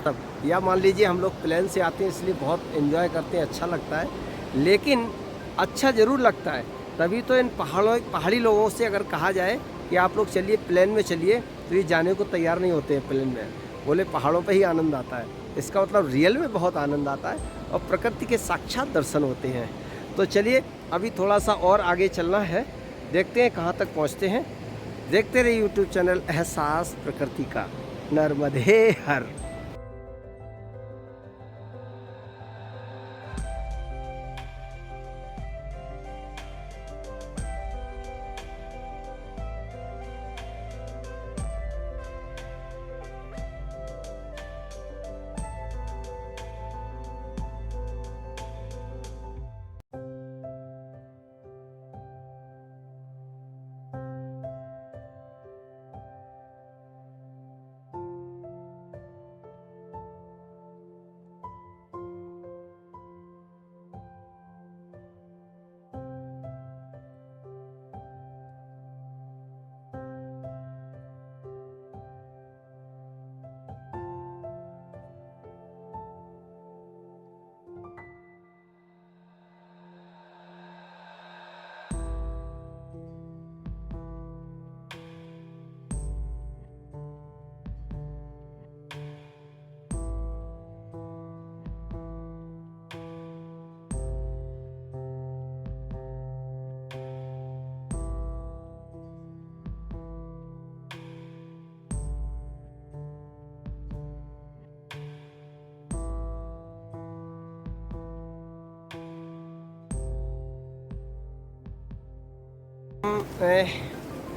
C: तब। या मान लीजिए हम लोग प्लेन से आते हैं, इसलिए बहुत एंजॉय करते हैं, अच्छा लगता है। लेकिन अच्छा ज़रूर लगता है। तभी तो इन पहाड़ी लोगों से अगर कहा जाए कि आप लोग चलिए प्लेन में चलिए, तो ये जाने को तैयार नहीं होते हैं प्लेन में। बोले पहाड़ों पे ही आनंद आता है। इसका मतलब रियल में बहुत आनंद आता है और प्रकृति के साक्षात दर्शन होते हैं। तो चलिए अभी थोड़ा सा और आगे चलना है, देखते हैं कहाँ तक पहुँचते हैं। देखते रहिए यूट्यूब चैनल एहसास प्रकृति का, नर्मदे हर।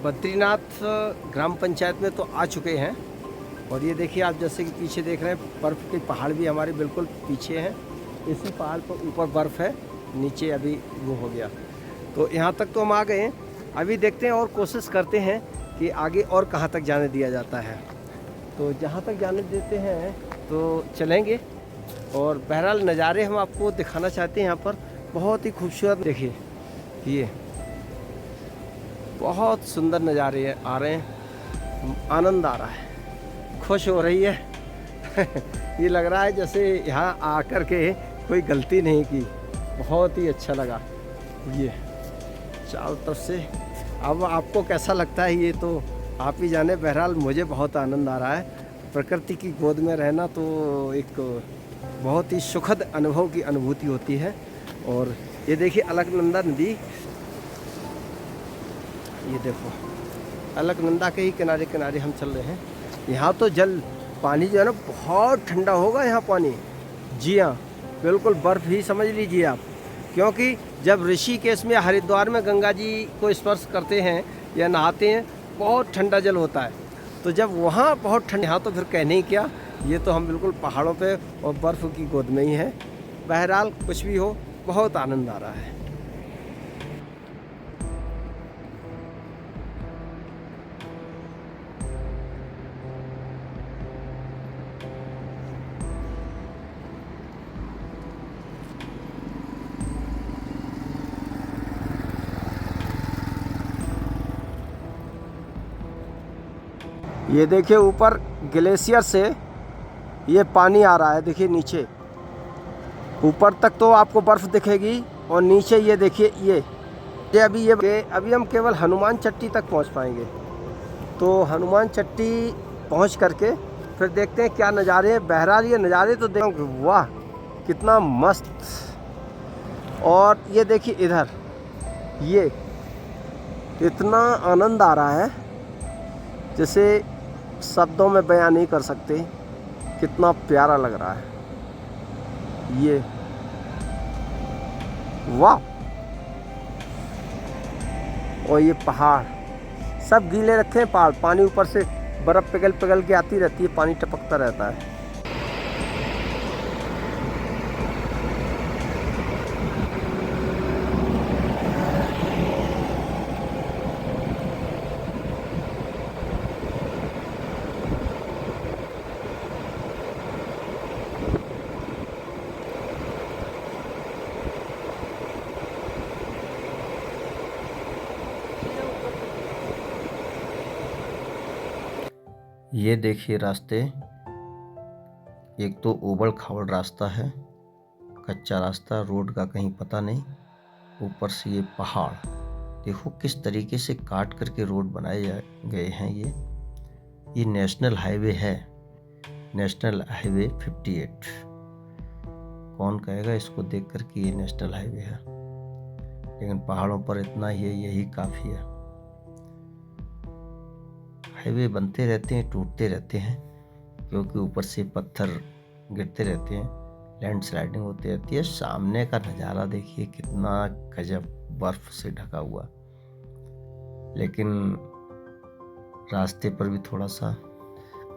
C: बद्रीनाथ ग्राम पंचायत में तो आ चुके हैं। और ये देखिए आप जैसे कि पीछे देख रहे हैं, बर्फ़ के पहाड़ भी हमारे बिल्कुल पीछे हैं। इसी पहाड़ पर ऊपर बर्फ़ है, नीचे अभी वो हो गया। तो यहाँ तक तो हम आ गए हैं। अभी देखते हैं और कोशिश करते हैं कि आगे और कहाँ तक जाने दिया जाता है। तो जहाँ तक जाने देते हैं तो चलेंगे। और बहरहाल नज़ारे हम आपको दिखाना चाहते हैं। यहाँ पर बहुत ही खूबसूरत, देखिए ये बहुत सुंदर नज़ारे आ रहे हैं। आनंद आ रहा है, खुश हो रही है। ये लग रहा है जैसे यहाँ आकर के कोई गलती नहीं की। बहुत ही अच्छा लगा ये चारों तरफ से। अब आपको कैसा लगता है ये तो आप ही जाने। बहरहाल मुझे बहुत आनंद आ रहा है। प्रकृति की गोद में रहना तो एक बहुत ही सुखद अनुभव की अनुभूति होती है। और ये देखिए अलकनंदा नदी, ये देखो अलकनंदा के ही किनारे किनारे हम चल रहे हैं। यहाँ तो पानी जो है ना बहुत ठंडा होगा यहाँ पानी। जी हाँ, बिल्कुल बर्फ़ ही समझ लीजिए आप। क्योंकि जब ऋषिकेश में हरिद्वार में गंगा जी को स्पर्श करते हैं या नहाते हैं, बहुत ठंडा जल होता है। तो जब वहाँ बहुत ठंड, यहाँ तो फिर कहने ही क्या। ये तो हम बिल्कुल पहाड़ों पे और बर्फ़ की गोद में ही हैं। बहरहाल कुछ भी हो, बहुत आनंद आ रहा है। ये देखिए ऊपर ग्लेशियर से ये पानी आ रहा है, देखिए नीचे ऊपर तक तो आपको बर्फ़ दिखेगी और नीचे ये देखिए ये अभी हम केवल हनुमान चट्टी तक पहुंच पाएंगे। तो हनुमान चट्टी पहुंच करके फिर देखते हैं क्या नज़ारे हैं। बहरहाल ये नज़ारे तो देखो, वाह कितना मस्त। और ये देखिए इधर, ये इतना आनंद आ रहा है जैसे शब्दों में बयान नहीं कर सकते, कितना प्यारा लग रहा है ये, वाह। और ये पहाड़ सब गीले रखे हैं, पहाड़, पानी ऊपर से बर्फ़ पिघल पिघल के आती रहती है, पानी टपकता रहता है।
A: ये देखिए रास्ते, एक तो ऊबड़ खाबड़ रास्ता है, कच्चा रास्ता, रोड का कहीं पता नहीं, ऊपर से ये पहाड़ देखो किस तरीके से काट करके रोड बनाए गए हैं। ये नेशनल हाईवे है, नेशनल हाईवे 58। कौन कहेगा इसको देख कर कि ये नेशनल हाईवे है, लेकिन पहाड़ों पर इतना ही है, यही काफ़ी है। हाईवे बनते रहते हैं, टूटते रहते हैं, क्योंकि ऊपर से पत्थर गिरते रहते हैं, लैंडस्लाइडिंग होती रहती है। सामने का नज़ारा देखिए कितना गजब, बर्फ से ढका हुआ। लेकिन रास्ते पर भी थोड़ा सा,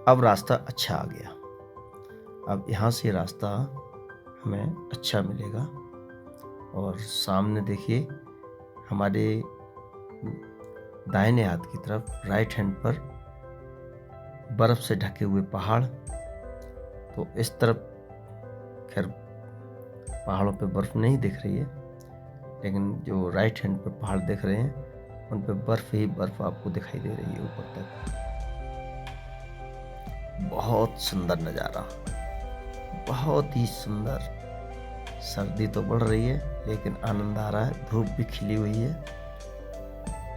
A: अब रास्ता अच्छा आ गया, अब यहाँ से रास्ता हमें अच्छा मिलेगा। और सामने देखिए हमारे दाहिने हाथ की तरफ, राइट हैंड पर बर्फ से ढके हुए पहाड़। तो इस तरफ खैर पहाड़ों पे बर्फ नहीं दिख रही है, लेकिन जो राइट हैंड पे पहाड़ दिख रहे हैं उन पे बर्फ ही बर्फ आपको दिखाई दे रही है ऊपर तक। बहुत सुंदर नज़ारा, बहुत ही सुंदर। सर्दी तो बढ़ रही है लेकिन आनंद आ रहा है, धूप भी खिली हुई है।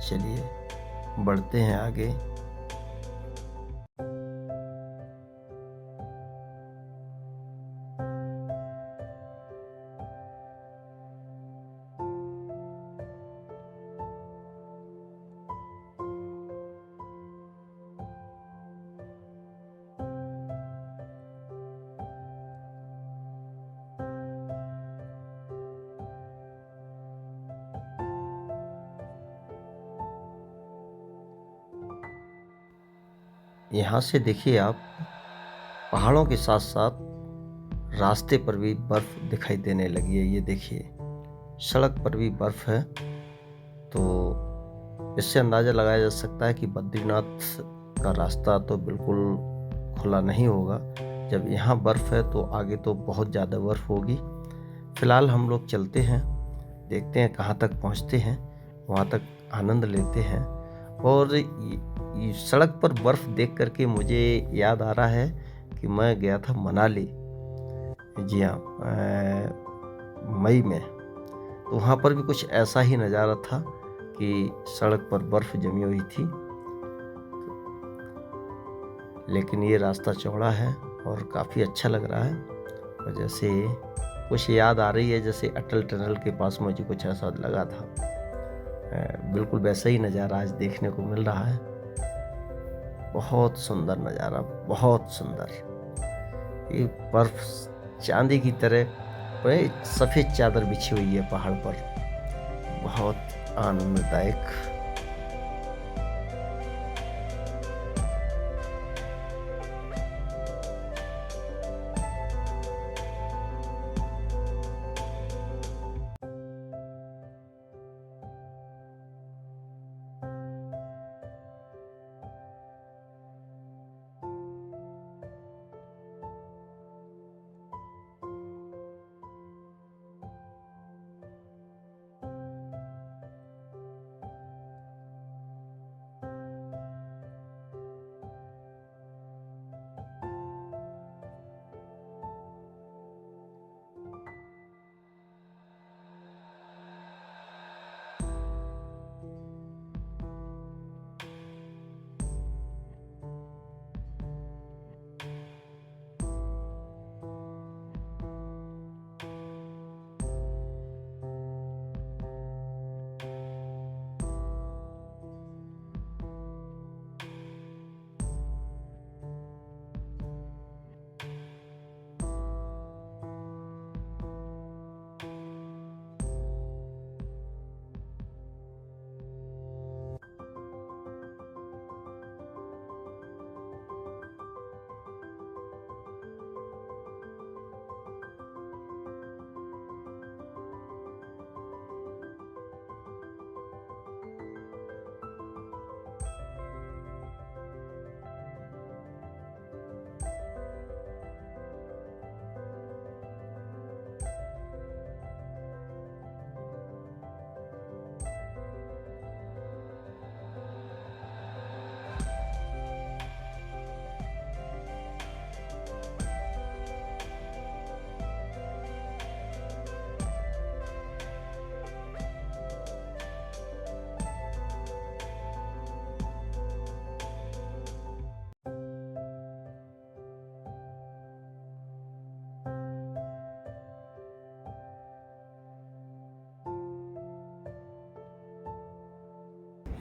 A: चलिए बढ़ते हैं आगे। यहाँ से देखिए आप, पहाड़ों के साथ साथ रास्ते पर भी बर्फ दिखाई देने लगी है। ये देखिए सड़क पर भी बर्फ है। तो इससे अंदाज़ा लगाया जा सकता है कि बद्रीनाथ का रास्ता तो बिल्कुल खुला नहीं होगा। जब यहाँ बर्फ है तो आगे तो बहुत ज़्यादा बर्फ होगी। फिलहाल हम लोग चलते हैं, देखते हैं कहाँ तक पहुँचते हैं, वहाँ तक आनंद लेते हैं। और ये सड़क पर बर्फ देख करके मुझे याद आ रहा है कि मैं गया था मनाली, जी हाँ, मई में। तो वहाँ पर भी कुछ ऐसा ही नज़ारा था कि सड़क पर बर्फ जमी हुई थी। लेकिन ये रास्ता चौड़ा है और काफ़ी अच्छा लग रहा है। और जैसे कुछ याद आ रही है, जैसे अटल टनल के पास मुझे कुछ ऐसा लगा था। बिल्कुल वैसा ही नज़ारा आज देखने को मिल रहा है। बहुत सुंदर नज़ारा, बहुत सुंदर। ये बर्फ चांदी की तरह सफ़ेद चादर बिछी हुई है पहाड़ पर, बहुत आनंददायक।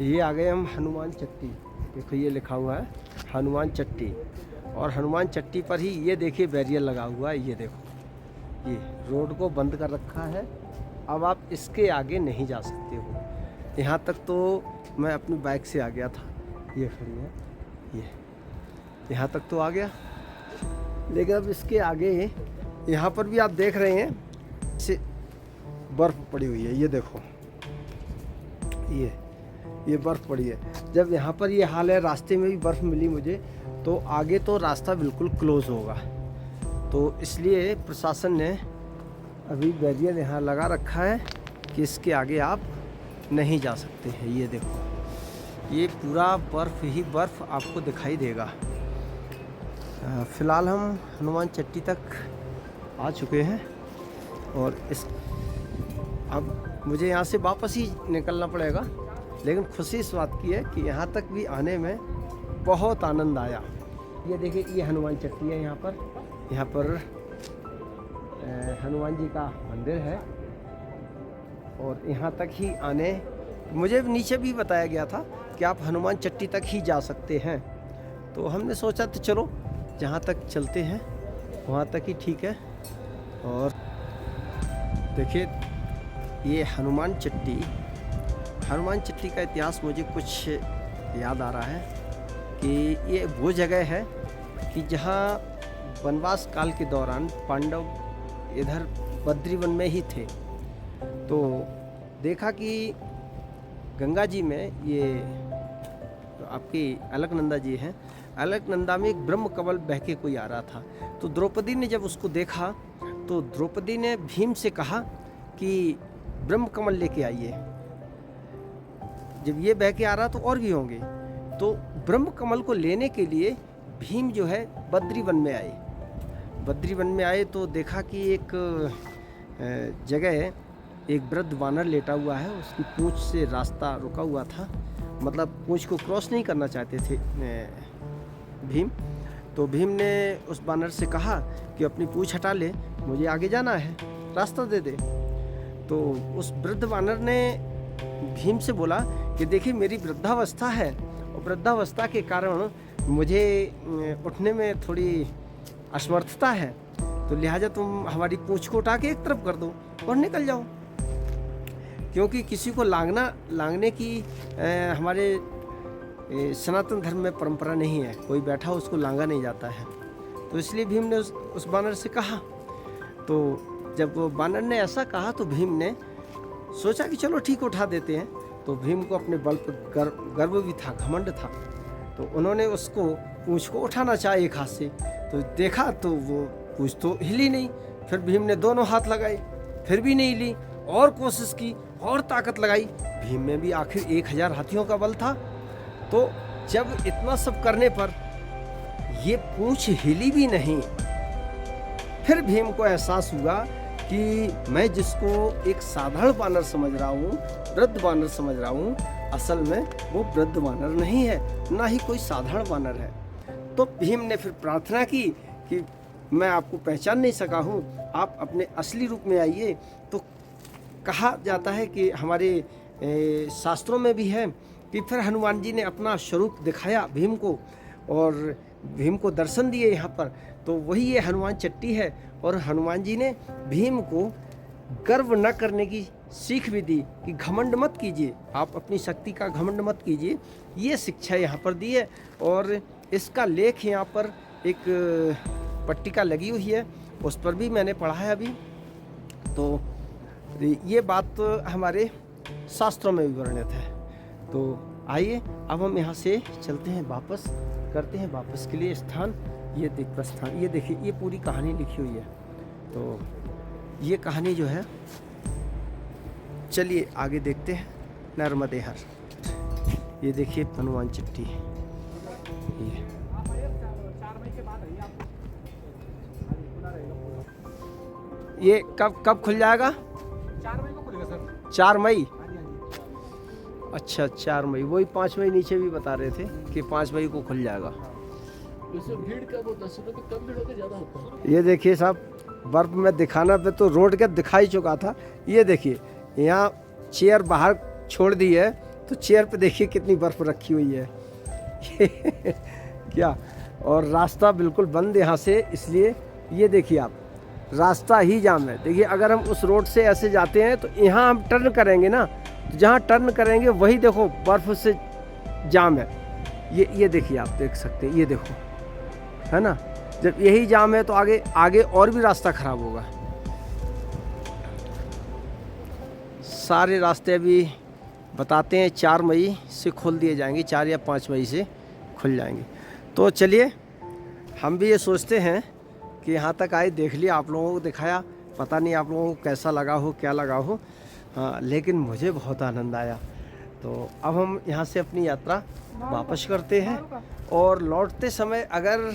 C: ये आ गए हम हनुमान चट्टी। देखो ये लिखा हुआ है हनुमान चट्टी, और हनुमान चट्टी पर ही ये देखिए बैरियर लगा हुआ है। ये देखो ये रोड को बंद कर रखा है, अब आप इसके आगे नहीं जा सकते हो। यहाँ तक तो मैं अपनी बाइक से आ गया था, ये खड़ी है, ये यहाँ तक तो आ गया, लेकिन अब इसके आगे यहाँ पर भी आप देख रहे हैं से बर्फ़ पड़ी हुई है। ये देखो ये बर्फ़ पड़ी है। जब यहाँ पर ये हाल है, रास्ते में भी बर्फ़ मिली मुझे, तो आगे तो रास्ता बिल्कुल क्लोज़ होगा। तो इसलिए प्रशासन ने अभी बैरियर यहाँ लगा रखा है कि इसके आगे आप नहीं जा सकते हैं। ये देखो ये पूरा बर्फ़ ही बर्फ़ आपको दिखाई देगा। फ़िलहाल हम हनुमान चट्टी तक आ चुके हैं, और इस अब मुझे यहाँ से वापस ही निकलना पड़ेगा, लेकिन खुशी इस बात की है कि यहाँ तक भी आने में बहुत आनंद आया। ये देखिए ये हनुमान चट्टी है, यहाँ पर हनुमान जी का मंदिर है, और यहाँ तक ही आने मुझे नीचे भी बताया गया था कि आप हनुमान चट्टी तक ही जा सकते हैं। तो हमने सोचा तो चलो जहाँ तक चलते हैं वहाँ तक ही ठीक है। और देखिए ये हनुमान चट्टी का इतिहास मुझे कुछ याद आ रहा है कि ये वो जगह है कि जहाँ वनवास काल के दौरान पांडव इधर बद्रीवन में ही थे। तो देखा कि गंगा जी में ये आपकी अलकनंदा जी हैं, अलकनंदा में एक ब्रह्म कमल बह के कोई आ रहा था। तो द्रौपदी ने जब उसको देखा तो द्रौपदी ने भीम से कहा कि ब्रह्म कमल लेके आइए, जब ये बह के आ रहा तो और भी होंगे। तो ब्रह्म कमल को लेने के लिए भीम जो है बद्रीवन में आए। बद्रीवन में आए तो देखा कि एक जगह एक वृद्ध वानर लेटा हुआ है, उसकी पूंछ से रास्ता रुका हुआ था, मतलब पूंछ को क्रॉस नहीं करना चाहते थे भीम। तो भीम ने उस वानर से कहा कि अपनी पूंछ हटा ले, मुझे आगे जाना है, रास्ता दे दे। तो उस वृद्ध वानर ने भीम से बोला कि देखिए मेरी वृद्धावस्था है, और वृद्धावस्था के कारण मुझे उठने में थोड़ी असमर्थता है, तो लिहाजा तुम हमारी पूंछ को उठा के एक तरफ कर दो और निकल जाओ, क्योंकि किसी को लांगने की हमारे सनातन धर्म में परंपरा नहीं है, कोई बैठा उसको लांगा नहीं जाता है। तो इसलिए भीम ने उस बानर से कहा। तो जब वो बानर ने ऐसा कहा तो भीम ने सोचा कि चलो ठीक उठा देते हैं। तो भीम को अपने बल पर गर्व भी था, घमंड था। तो उन्होंने उसको पूंछ को उठाना चाहा एक हाथ से, तो देखा तो वो पूंछ तो हिली नहीं। फिर भीम ने दोनों हाथ लगाए, फिर भी नहीं हिली, और कोशिश की और ताकत लगाई। भीम में भी आखिर 1000 हाथियों का बल था। तो जब इतना सब करने पर ये पूंछ हिली भी नहीं, फिर भीम को एहसास हुआ कि मैं जिसको एक साधारण वानर समझ रहा हूँ, वृद्ध वानर समझ रहा हूँ, असल में वो वृद्ध वानर नहीं है, ना ही कोई साधारण वानर है। तो भीम ने फिर प्रार्थना की कि मैं आपको पहचान नहीं सका हूँ, आप अपने असली रूप में आइए। तो कहा जाता है कि हमारे शास्त्रों में भी है कि फिर हनुमान जी ने अपना स्वरूप दिखाया भीम को, और भीम को दर्शन दिए यहाँ पर। तो वही ये हनुमान चट्टी है, और हनुमान जी ने भीम को गर्व न करने की सीख भी दी कि घमंड मत कीजिए, आप अपनी शक्ति का घमंड मत कीजिए। ये शिक्षा यहाँ पर दी है, और इसका लेख यहाँ पर एक पट्टिका लगी हुई है, उस पर भी मैंने पढ़ा है अभी। तो ये बात तो हमारे शास्त्रों में भी वर्णित है। तो आइए अब हम यहाँ से चलते हैं, वापस करते हैं वापस के लिए स्थान। ये प्रस्थान, ये देखिए ये पूरी कहानी लिखी हुई है। तो ये कहानी जो है, चलिए आगे देखते हैं। नर्मदे हर, ये देखिए हनुमान चट्टी, ये कब खुल जाएगा?
B: 4 मई को खुलेगा सर।
C: 4 मई? अच्छा 4 मई, वही 5 मई नीचे भी बता रहे थे कि 5 मई को खुल जाएगा।
B: वैसे भीड़ कब होता है? सुबह तो कम भीड़ होती है, ज़्यादा होता है।
C: ये देखिए साहब, बर्फ में दिखाना पे तो रोड के दिखाई चुका था। ये देखिए यहाँ चेयर बाहर छोड़ दी है, तो चेयर पे देखिए कितनी बर्फ़ रखी हुई है क्या। और रास्ता बिल्कुल बंद यहाँ से, इसलिए ये देखिए आप, रास्ता ही जाम है। देखिए अगर हम उस रोड से ऐसे जाते हैं तो यहाँ हम टर्न करेंगे ना, तो जहाँ टर्न करेंगे वही देखो बर्फ़ से जाम है। ये देखिए आप देख सकते हैं, ये देखो, है ना। जब यही जाम है तो आगे और भी रास्ता ख़राब होगा। सारे रास्ते अभी बताते हैं 4 मई से खोल दिए जाएंगे, 4 या 5 मई से खुल जाएंगे। तो चलिए, हम भी ये सोचते हैं कि यहाँ तक आए, देख लिया, आप लोगों को दिखाया। पता नहीं आप लोगों को कैसा लगा हो, क्या लगा हो, हाँ, लेकिन मुझे बहुत आनंद आया। तो अब हम यहाँ से अपनी यात्रा वापस करते हैं, और लौटते समय अगर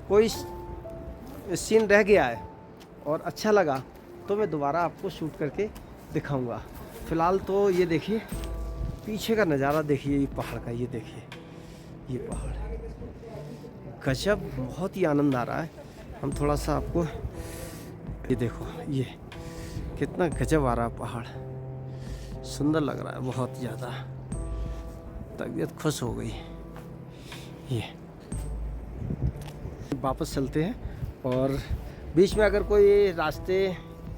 C: कोई सीन रह गया है और अच्छा लगा तो मैं दोबारा आपको शूट करके दिखाऊंगा। फ़िलहाल तो ये देखिए पीछे का नज़ारा, देखिए ये पहाड़ का, ये देखिए ये पहाड़, गजब, बहुत ही आनंद आ रहा है। हम थोड़ा सा आपको, ये देखो ये कितना गजब आ रहा है पहाड़, सुंदर लग रहा है बहुत ज़्यादा, तबीयत खुश हो गई। ये वापस चलते हैं, और बीच में अगर कोई रास्ते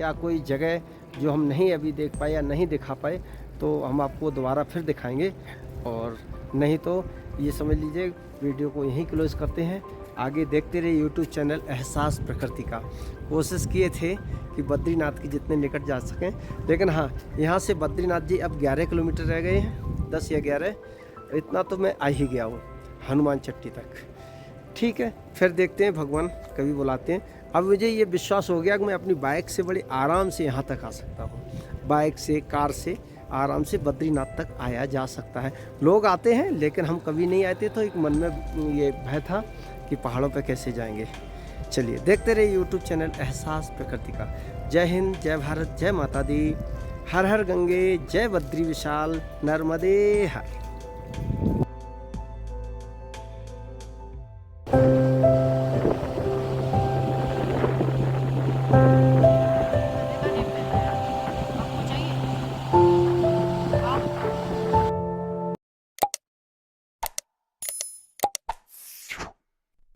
C: या कोई जगह जो हम नहीं अभी देख पाए या नहीं दिखा पाए तो हम आपको दोबारा फिर दिखाएंगे, और नहीं तो ये समझ लीजिए वीडियो को यहीं क्लोज करते हैं। आगे देखते रहिए यूट्यूब चैनल एहसास प्रकृति का। कोशिश किए थे कि बद्रीनाथ के जितने निकट जा सकें, लेकिन हाँ, यहाँ से बद्रीनाथ जी अब 11 किलोमीटर रह गए हैं, 10 या 11, इतना तो मैं आ ही गया हूँ हनुमान चट्टी तक। ठीक है, फिर देखते हैं, भगवान कभी बुलाते हैं। अब मुझे ये विश्वास हो गया कि मैं अपनी बाइक से बड़ी आराम से यहाँ तक आ सकता हूँ। बाइक से, कार से आराम से बद्रीनाथ तक आया जा सकता है। लोग आते हैं लेकिन हम कभी नहीं आते, तो एक मन में ये भय था कि पहाड़ों पे कैसे जाएंगे। चलिए देखते रहिए यूट्यूब चैनल एहसास प्रकृति का। जय हिंद, जय भारत, जय माता दी, हर हर गंगे, जय बद्री विशाल, नर्मदे हर।